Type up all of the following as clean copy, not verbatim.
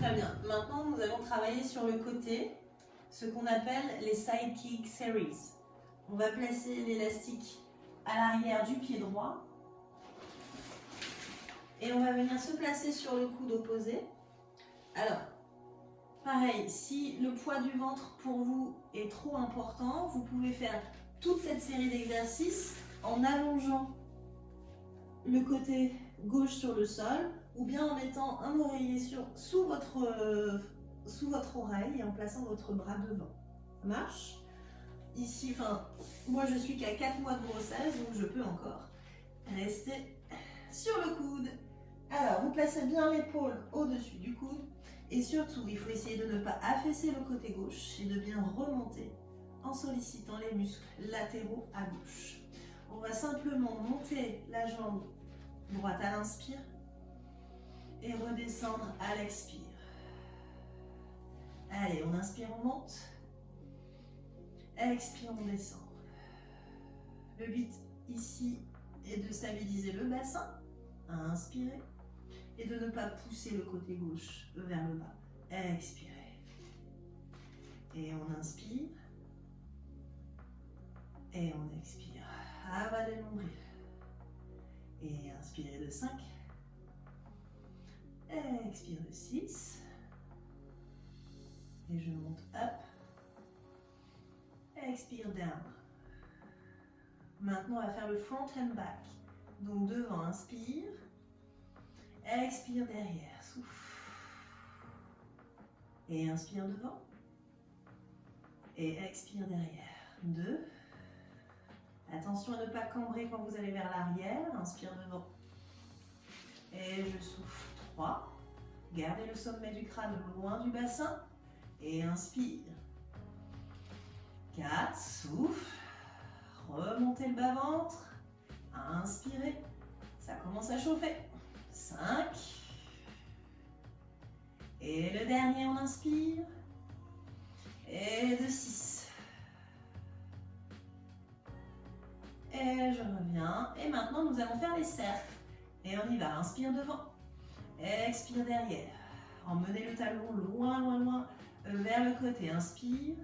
Très bien. Maintenant, nous allons travailler sur le côté, ce qu'on appelle les side kick series. On va placer l'élastique à l'arrière du pied droit et on va venir se placer sur le coude opposé. Alors, pareil, si le poids du ventre pour vous est trop important, vous pouvez faire toute cette série d'exercices en allongeant le côté gauche sur le sol ou bien en mettant un oreiller sous votre oreille et en plaçant votre bras devant. Ça marche? Ici, moi je suis qu'à 4 mois de grossesse, donc je peux encore rester sur le coude. Alors, vous placez bien l'épaule au-dessus du coude et surtout, il faut essayer de ne pas affaisser le côté gauche et de bien remonter en sollicitant les muscles latéraux à gauche. On va simplement monter la jambe droite à l'inspire et redescendre à l'expire. Allez, on inspire, on monte. Expire, on descend. Le but ici est de stabiliser le bassin, à inspirer, et de ne pas pousser le côté gauche vers le bas. Expirez. Et on inspire. Et on expire. Avalez le nombril. Et inspirez de 5. Expire de 6. Et je monte up. Expire down. Maintenant, on va faire le front and back. Donc devant, inspire. Expire derrière, souffle. Et inspire devant. Et expire derrière. 2. Attention à ne pas cambrer quand vous allez vers l'arrière. Inspire devant. Et je souffle. 3. Gardez le sommet du crâne loin du bassin. Et inspire. 4. Souffle. Remontez le bas-ventre. Inspirez. Ça commence à chauffer. 5. Et le dernier, on inspire. Et de 6. Et je reviens. Et maintenant, nous allons faire les cercles. Et on y va. Inspire devant. Expire derrière. Emmenez le talon loin, loin, loin vers le côté. Inspire.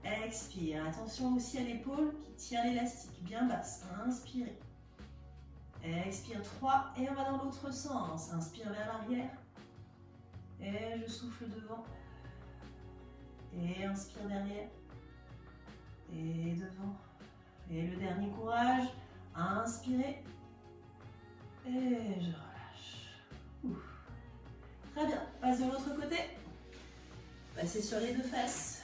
Expire. Attention aussi à l'épaule qui tient l'élastique bien basse. Inspirez. Expire 3 et on va dans l'autre sens. Inspire vers l'arrière. Et je souffle devant. Et inspire derrière. Et devant. Et le dernier courage. Inspirez. Et je relâche. Ouf. Très bien. Passe de l'autre côté. Passez sur les deux fesses.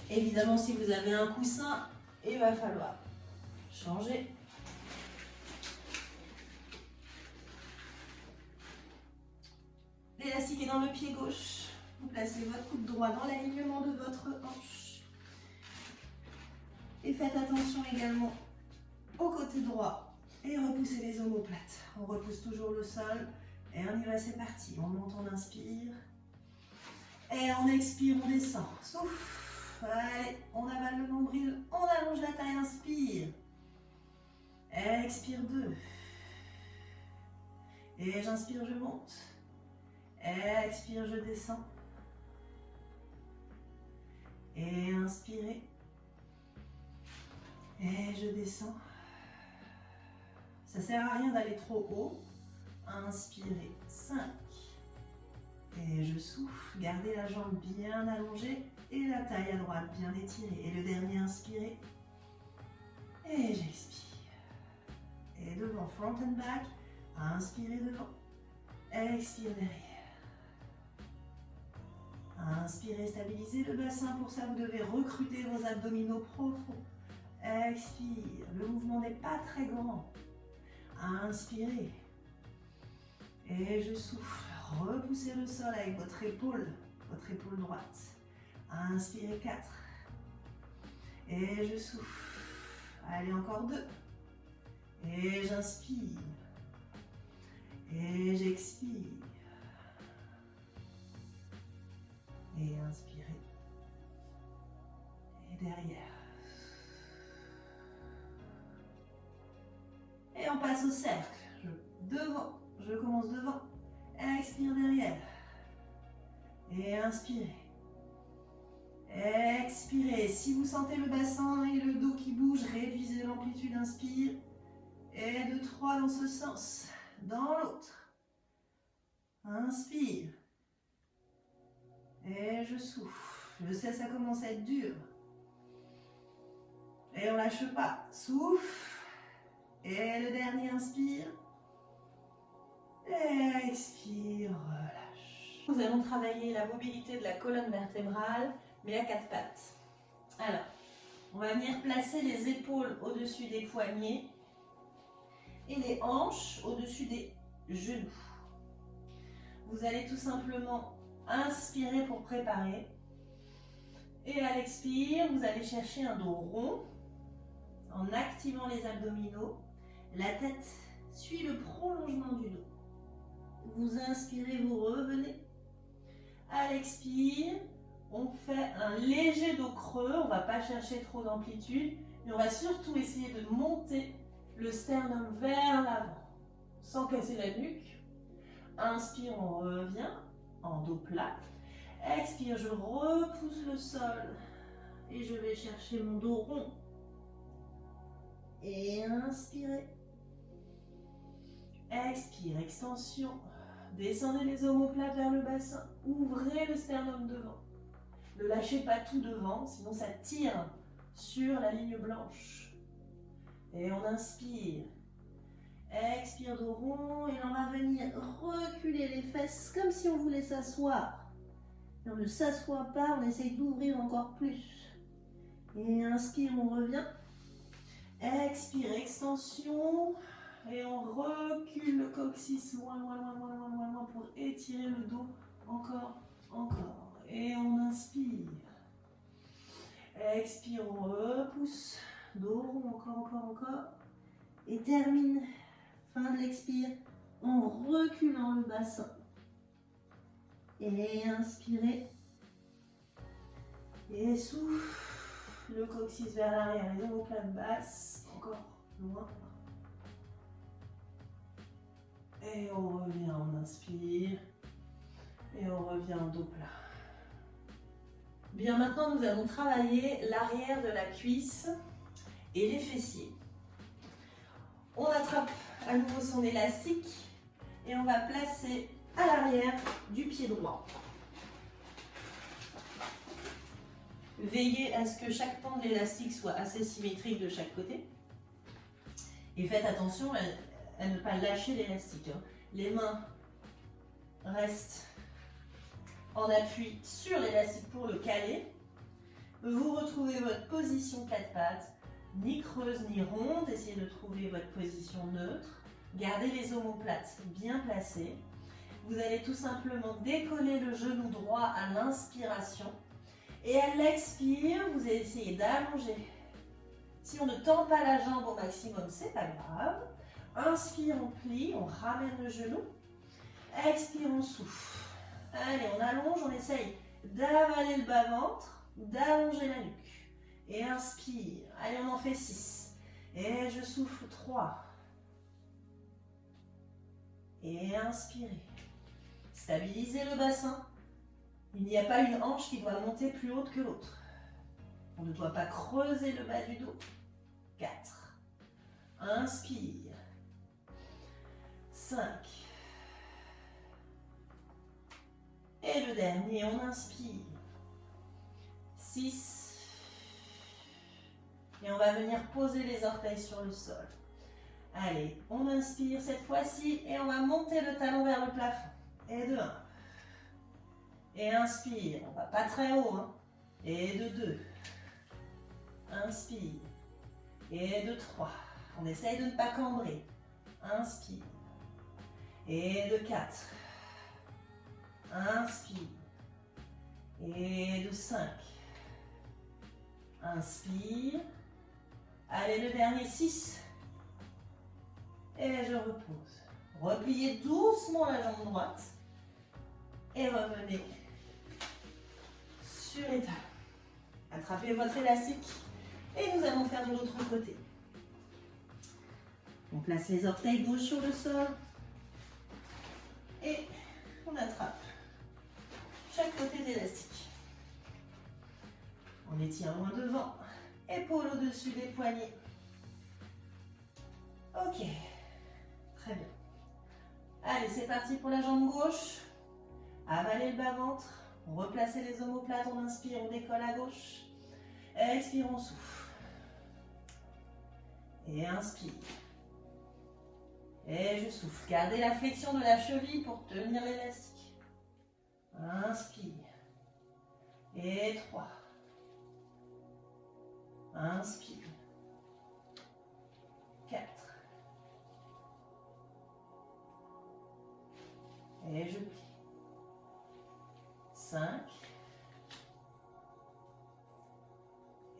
Évidemment, si vous avez un coussin, il va falloir changer. L'élastique est dans le pied gauche. Vous placez votre coude droit dans l'alignement de votre hanche. Et faites attention également au côté droit. Et repoussez les omoplates. On repousse toujours le sol. Et on y va, c'est parti. On monte, on inspire. Et on expire, on descend. Souffle. Allez, on avale le nombril, on allonge la taille, inspire. Expire 2. Et j'inspire, je monte. Expire, je descends. Et inspirez. Et je descends. Ça ne sert à rien d'aller trop haut. Inspirez, 5. Et je souffle, gardez la jambe bien allongée et la taille à droite bien étirée. Et le dernier, inspirez. Et j'expire. Et devant, front and back. Inspirez devant. Expire derrière. Inspirez, stabilisez le bassin. Pour ça, vous devez recruter vos abdominaux profonds. Expire. Le mouvement n'est pas très grand. Inspirez. Et je souffle. Repoussez le sol avec votre épaule droite. Inspirez 4. Et je souffle. Allez, encore 2. Et j'inspire. Et j'expire. Et inspirez. Et derrière. Et on passe au cercle. Devant. Je commence devant. Expire derrière. Et inspirez. Expirez. Si vous sentez le bassin et le dos qui bougent, réduisez l'amplitude. Inspire. Et de 3 dans ce sens. Dans l'autre. Inspire. Et je souffle. Je sais, ça commence à être dur. Et on lâche pas. Souffle. Et le dernier, inspire. Et expire, relâche. Nous allons travailler la mobilité de la colonne vertébrale, mais à 4 pattes. Alors, on va venir placer les épaules au-dessus des poignets et les hanches au-dessus des genoux. Vous allez tout simplement inspirer pour préparer. Et à l'expire, vous allez chercher un dos rond en activant les abdominaux. La tête suit le prolongement du dos. Vous inspirez, vous revenez. À l'expire, on fait un léger dos creux. On ne va pas chercher trop d'amplitude, mais on va surtout essayer de monter le sternum vers l'avant, sans casser la nuque. Inspire, on revient en dos plat. Expire, je repousse le sol et je vais chercher mon dos rond. Et inspirez. Expire, extension. Descendez les omoplates vers le bassin. Ouvrez le sternum devant. Ne lâchez pas tout devant, sinon ça tire sur la ligne blanche. Et on inspire. Expire, dos rond. Et on va venir reculer les fesses comme si on voulait s'asseoir. Et on ne s'assoit pas, on essaye d'ouvrir encore plus. Et inspire, on revient. Expire, extension. Et on recule le coccyx loin, loin, loin, loin, loin, loin, loin pour étirer le dos. Encore, encore. Et on inspire. Expire, on repousse. Dos rond, encore, encore, encore. Et termine. Fin de l'expire. En reculant le bassin. Et inspirez. Et souffle. Le coccyx vers l'arrière. Les omoplates basses. Encore loin. Et on revient, on inspire. Et on revient en dos plat. Bien, maintenant nous allons travailler l'arrière de la cuisse et les fessiers. On attrape à nouveau son élastique et on va placer à l'arrière du pied droit. Veillez à ce que chaque pan de l'élastique soit assez symétrique de chaque côté. Et faites attention à ne pas lâcher l'élastique. Les mains restent en appui sur l'élastique pour le caler. Vous retrouvez votre position 4 pattes, ni creuse ni ronde. Essayez de trouver votre position neutre. Gardez les omoplates bien placées. Vous allez tout simplement décoller le genou droit à l'inspiration. Et à l'expire, vous allez essayer d'allonger. Si on ne tend pas la jambe au maximum, c'est pas grave. Inspire, on plie, on ramène le genou. Expire, on souffle. Allez, on allonge, on essaye d'avaler le bas-ventre, d'allonger la nuque. Et inspire. Allez, on en fait 6. Et je souffle 3. Et inspirez. Stabilisez le bassin. Il n'y a pas une hanche qui doit monter plus haute que l'autre. On ne doit pas creuser le bas du dos. 4. Inspire. 5. Et le dernier, on inspire. 6. Et on va venir poser les orteils sur le sol. Allez, on inspire cette fois-ci et on va monter le talon vers le plafond. Et de 1. Et inspire, on va pas très haut. Hein. Et de 2. Inspire. Et de 3. On essaye de ne pas cambrer. Inspire. Et de 4. Inspire. Et de 5. Inspire. Allez, le dernier 6. Et je repose. Repliez doucement la jambe droite. Et revenez sur les talons. Attrapez votre élastique. Et nous allons faire de l'autre côté. On place les orteils gauche sur le sol. Et On attrape chaque côté d'élastique. On étire loin devant. Épaules au-dessus des poignets. Ok. Très bien. Allez, c'est parti pour la jambe gauche. Avalez le bas-ventre. Replacez les omoplates. On inspire, on décolle à gauche. Expire, on souffle. Et inspire. Et je souffle. Gardez la flexion de la cheville pour tenir l'élastique. Inspire. Et 3. Inspire. 4. Et je plie. 5.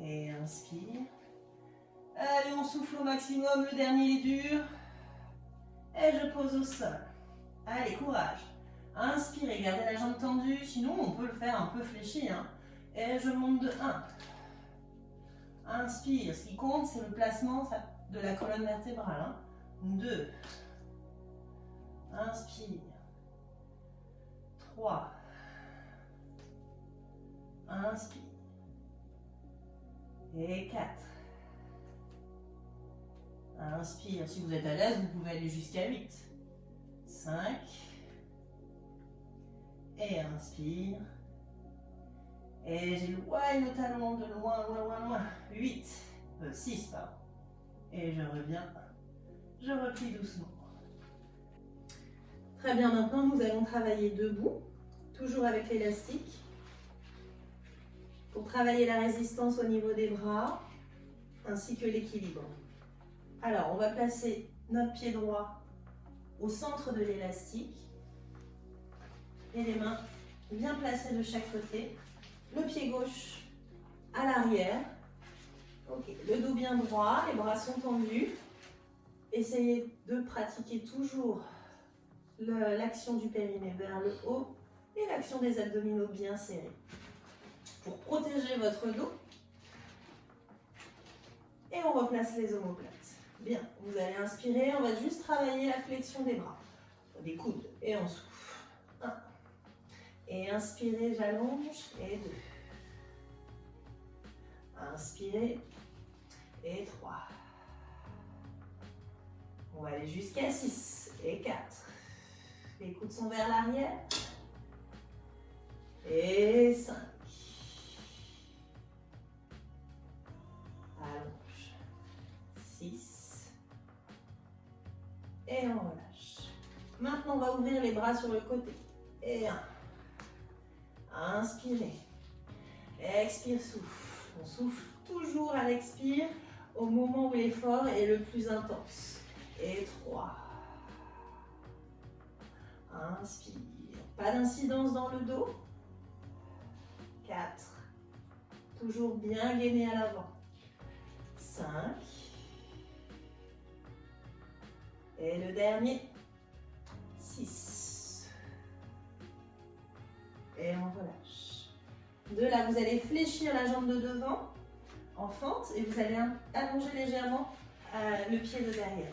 Et inspire. Allez, on souffle au maximum. Le dernier est dur. Et je pose au sol. Allez, courage. Inspirez, gardez la jambe tendue. Sinon, on peut le faire un peu fléchi. Hein. Et je monte de 1. Inspire. Ce qui compte, c'est le placement de la colonne vertébrale. Hein. 2. Inspire. 3. Inspire. Et 4. Inspire. Si vous êtes à l'aise, vous pouvez aller jusqu'à 8. 5. Et inspire. Et j'éloigne le talon de loin, loin, loin, loin. 8. 6, pardon. Et je reviens. Je replie doucement. Très bien, maintenant nous allons travailler debout, toujours avec l'élastique. Pour travailler la résistance au niveau des bras, ainsi que l'équilibre. Alors, on va placer notre pied droit au centre de l'élastique. Et les mains bien placées de chaque côté. Le pied gauche à l'arrière. Ok, le dos bien droit, les bras sont tendus. Essayez de pratiquer toujours l'action du périnée vers le haut et l'action des abdominaux bien serrés. Pour protéger votre dos. Et on replace les omoplates. Bien, vous allez inspirer, on va juste travailler la flexion des bras, des coudes, et on souffle. 1. Et inspirez, j'allonge, et 2. Inspirez, et 3. On va aller jusqu'à 6, et 4. Les coudes sont vers l'arrière, et 5. Allonge. 6. Et on relâche. Maintenant, on va ouvrir les bras sur le côté. Et 1. Inspirez. Expire, souffle. On souffle toujours à l'expire au moment où l'effort est le plus intense. Et 3. Inspire. Pas d'incidence dans le dos. 4. Toujours bien gainé à l'avant. 5. Et le dernier. 6. Et on relâche. De là, vous allez fléchir la jambe de devant en fente et vous allez allonger légèrement le pied de derrière.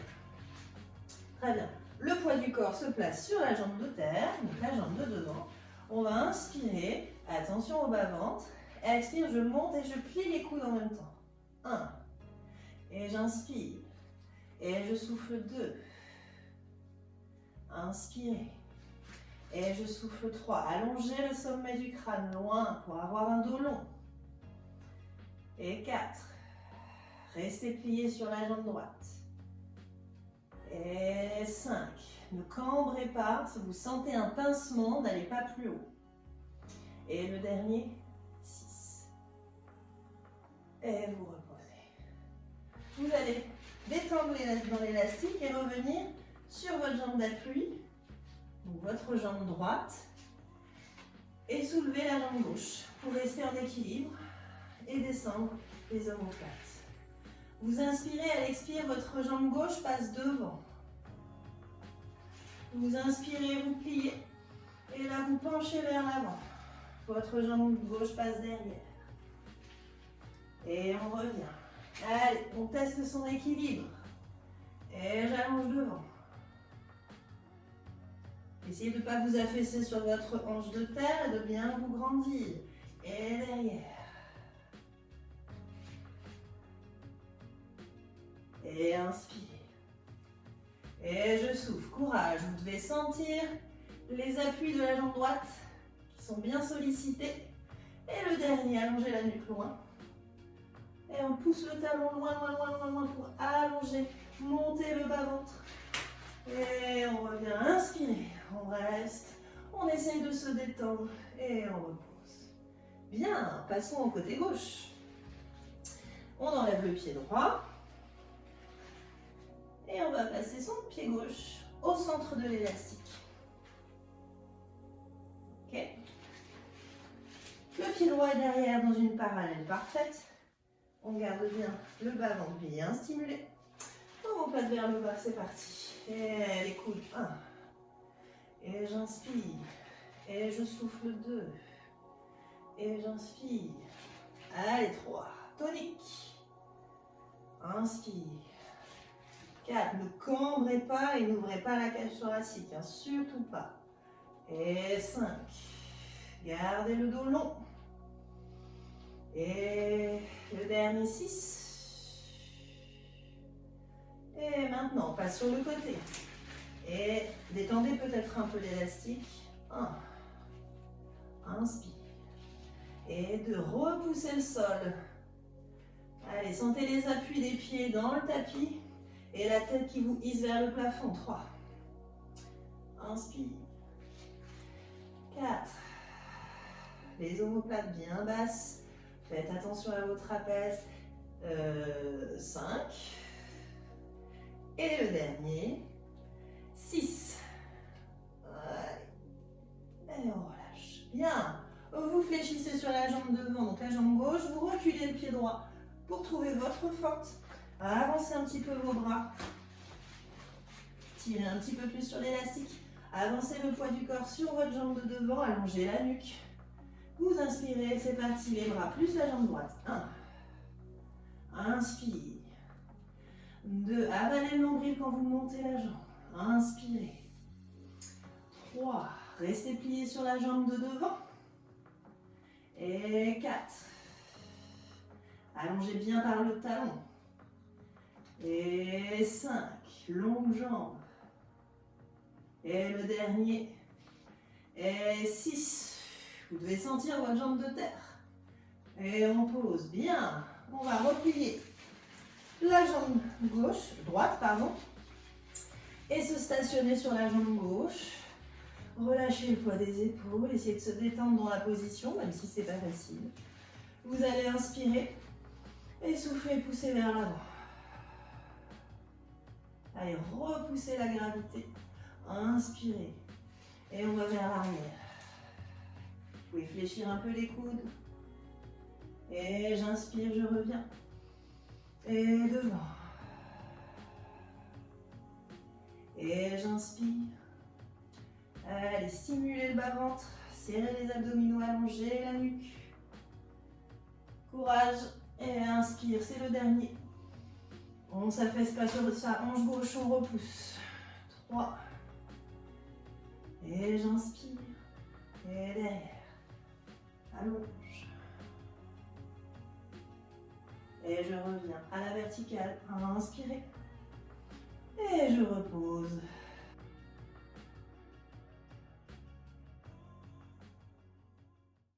Très bien. Le poids du corps se place sur la jambe de terre, donc la jambe de devant. On va inspirer. Attention au bas-ventre. Expire, je monte et je plie les coudes en même temps. 1. Et j'inspire. Et je souffle 2. Inspirez. Et je souffle 3. Allongez le sommet du crâne loin pour avoir un dos long. Et 4. Restez plié sur la jambe droite. Et 5. Ne cambrez pas. Si vous sentez un pincement, n'allez pas plus haut. Et le dernier, 6. Et vous reposez. Vous allez détendre dans l'élastique et revenir sur votre jambe d'appui, donc votre jambe droite, et soulever la jambe gauche pour rester en équilibre et descendre les omoplates. Vous inspirez, à l'expire, votre jambe gauche passe devant. Vous inspirez, vous pliez, et là vous penchez vers l'avant. Votre jambe gauche passe derrière. Et on revient. Allez, on teste son équilibre. Et j'allonge devant. Essayez de ne pas vous affaisser sur votre hanche de terre et de bien vous grandir. Et derrière. Et inspire. Et je souffle. Courage. Vous devez sentir les appuis de la jambe droite qui sont bien sollicités. Et le dernier, allongez la nuque loin. Et on pousse le talon loin, loin, loin, loin, loin pour allonger, monter le bas-ventre. Et on revient, inspirer, on reste, on essaye de se détendre et on repose. Bien, passons au côté gauche. On enlève le pied droit et on va passer son pied gauche au centre de l'élastique. Ok. Le pied droit est derrière dans une parallèle parfaite. On garde bien le bas-ventre bien stimulé. On repasse vers le bas, c'est parti. Et les coudes, 1. Et j'inspire. Et je souffle 2. Et j'inspire. Allez, 3. Tonique. Inspire. 4. Ne cambrez pas et n'ouvrez pas la cage thoracique. Hein, surtout pas. Et 5. Gardez le dos long. Et le dernier 6. Et maintenant, on passe sur le côté. Et détendez peut-être un peu l'élastique. 1. Inspire. Et 2. Repoussez le sol. Allez, sentez les appuis des pieds dans le tapis. Et la tête qui vous hisse vers le plafond. 3. Inspire. 4. Les omoplates bien basses. Faites attention à vos trapèzes. 5. Et le dernier. 6. Et on relâche. Bien. Vous fléchissez sur la jambe devant, donc la jambe gauche. Vous reculez le pied droit pour trouver votre forte. Avancez un petit peu vos bras. Tirez un petit peu plus sur l'élastique. Avancez le poids du corps sur votre jambe de devant. Allongez la nuque. Vous inspirez, c'est parti, les bras plus la jambe droite. 1. Inspire. 2. Avalez le nombril quand vous montez la jambe. Inspirez. 3. Restez plié sur la jambe de devant. Et 4. Allongez bien par le talon. Et 5. Longue jambe. Et le dernier. Et 6. Vous devez sentir votre jambe de terre. Et on pose. Bien. On va replier la jambe gauche, droite, pardon. Et se stationner sur la jambe gauche. Relâchez le poids des épaules. Essayez de se détendre dans la position, même si c'est pas facile. Vous allez inspirer. Et souffler, pousser vers l'avant. Allez, repoussez la gravité. Inspirez. Et on va vers l'arrière. Vous pouvez fléchir un peu les coudes. Et j'inspire, je reviens. Et devant. Et j'inspire. Allez, stimulez le bas-ventre. Serrez les abdominaux, allongez la nuque. Courage. Et inspire, c'est le dernier. On ne s'affaisse pas sur sa hanche gauche, on repousse. 3. Et j'inspire. Et derrière. Allonge. Et je reviens à la verticale. Inspirez. Et je repose.